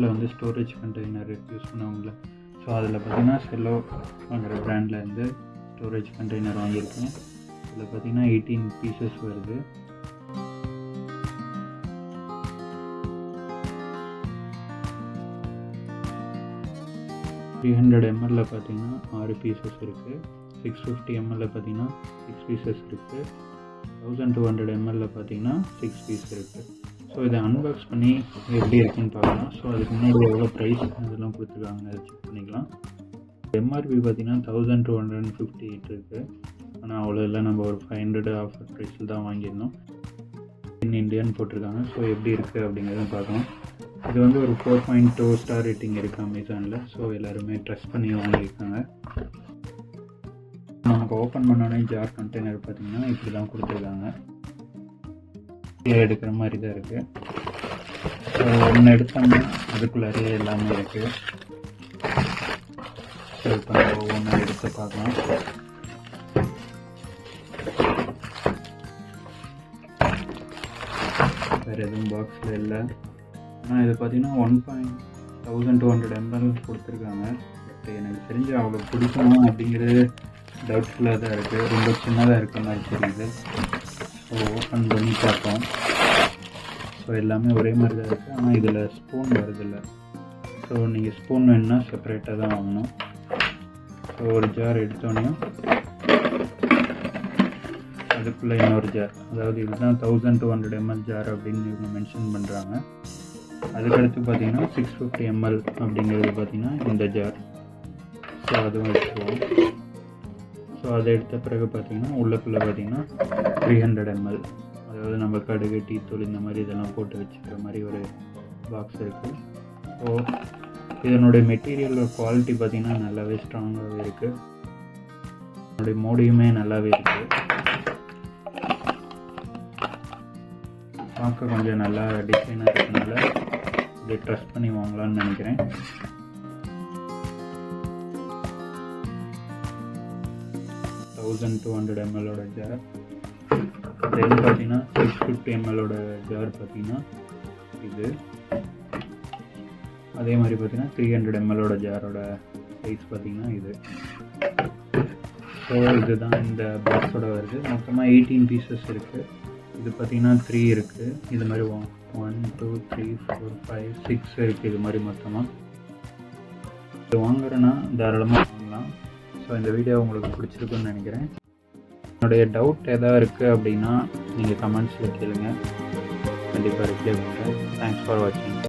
பிராண்டில் வந்து storage container use பண்ணுவாங்கள்ல. So அதில் பார்த்தீங்கன்னா செல்லோ வாங்குற பிராண்ட்லேருந்து ஸ்டோரேஜ் கண்டெய்னர் வாங்கியிருக்கேன். இதில் பார்த்தீங்கன்னா 18 பீசஸ் வருது. $300 ml பார்த்தீங்கன்னா 6 பீசஸ் இருக்குது. 650 ml பார்த்தீங்கன்னா 6 பீசஸ் இருக்குது. 1200 ml பார்த்தீங்கன்னா 6 பீஸ் இருக்குது. ஸோ இதை அன்பாக்ஸ் பண்ணி எப்படி இருக்குன்னு பார்க்கலாம். ஸோ அதுக்கு முன்னாடி எவ்வளோ ப்ரைஸ் அதெல்லாம் கொடுத்துருக்காங்க அதை செக் பண்ணிக்கலாம். எம்ஆர்பி பார்த்தீங்கன்னா 1258 இருக்குது. ஆனால் அவ்வளோ இல்லை, நம்ம ஒரு 500 ஆஃபர் ப்ரைஸில் தான் வாங்கியிருந்தோம். இந்தியான்னு போட்டிருக்காங்க. ஸோ எப்படி இருக்குது அப்படிங்கிறதும் பார்க்கலாம். இது வந்து ஒரு 4.2 ஸ்டார் ரேட்டிங் இருக்குது அமேசானில். ஸோ எல்லாருமே ட்ரஸ்ட் பண்ணி வாங்கியிருக்காங்க. நமக்கு ஓப்பன் பண்ணோடனே ஜார் கண்டெய்னர் பார்த்தீங்கன்னா இப்படி தான் கொடுத்துருக்காங்க. எடுக்கிற மாதிரி தான் இருக்குது. ஸோ ஒன்று எடுத்தோம்னா அதுக்குள்ளாரியே எல்லாமே இருக்குது. ஸோ இப்போ நம்ம ஒவ்வொன்று எடுத்து பார்க்கலாம். வேறு எதுவும் பாக்ஸில் இல்லை. ஆனால் இது பார்த்தீங்கன்னா 1200 ml கொடுத்துருக்காங்க. பட் எனக்கு தெரிஞ்சு அவ்வளோ பிடிக்குமா அப்படிங்கிறது டவுட்ஃபுல்லாக தான் இருக்குது. ரொம்ப சின்னதாக இருக்க மாதிரி தெரியுது. ஸோ ஓப்பன் பண்ணி பார்த்தோம். ஸோ எல்லாமே ஒரே மாதிரி தான் இருக்குது. ஆனால் இதில் ஸ்பூன் வருதில்லை. ஸோ நீங்கள் ஸ்பூன் வேணுன்னா செப்பரேட்டாக தான் வாங்கணும். ஸோ ஒரு ஜார் எடுத்தோன்னே அதுக்குள்ளே இன்னொரு ஜார், அதாவது இதுதான் 1200 ml ஜார் அப்படின்னு இவங்க மென்ஷன் பண்ணுறாங்க. அதுக்கடுத்து பார்த்தீங்கன்னா 650 ml அப்படிங்கிறது பார்த்தீங்கன்னா இந்த ஜார். ஸோ அதுவும் எடுத்துருவோம். ஸோ அதை எடுத்த பிறகு பார்த்தீங்கன்னா உள்ளக்குள்ளே பார்த்தீங்கன்னா 300 ml, அதாவது நம்ம கடுகு, டீ தூள் இந்த மாதிரி இதெல்லாம் போட்டு வச்சுக்கிற மாதிரி ஒரு பாக்ஸ் இருக்குது. ஸோ இதனுடைய மெட்டீரியல் குவாலிட்டி பார்த்தீங்கன்னா நல்லாவே ஸ்ட்ராங்காகவே இருக்குது. இதனுடைய மூடியுமே நல்லாவே இருக்குது. பார்க்க கொஞ்சம் நல்லா டிசைனாக இருக்கனால இதை ட்ரஸ்ட் பண்ணி வாங்கலாம்னு நினைக்கிறேன். $1200 ஜார். தென் பார்த்தீங்கன்னா 650 ml ஜார் பார்த்தீங்கன்னா இது. அதே மாதிரி பார்த்தீங்கன்னா 300 ml ஜாரோட சைஸ் பார்த்தீங்கன்னா இது. ஸோ இதுதான் இந்த பாக்ஸோட வருது. மொத்தமாக 18 பீசஸ் இருக்குது. இது பார்த்தீங்கன்னா 3 இருக்குது. இது மாதிரி 1 2 3 4 5 6 இருக்குது. இது மாதிரி மொத்தமாக இது வாங்குறேன்னா தாராளமாக வாங்கலாம். ஸோ இந்த வீடியோ உங்களுக்கு பிடிச்சிருக்குன்னு நினைக்கிறேன். என்னுடைய டவுட் எதாவது இருக்குது அப்படின்னா நீங்கள் கமெண்ட்ஸில் கேளுங்க, கண்டிப்பாக ரிப்ளை பண்ணுறேன். தேங்க்ஸ் ஃபார் வாட்சிங்.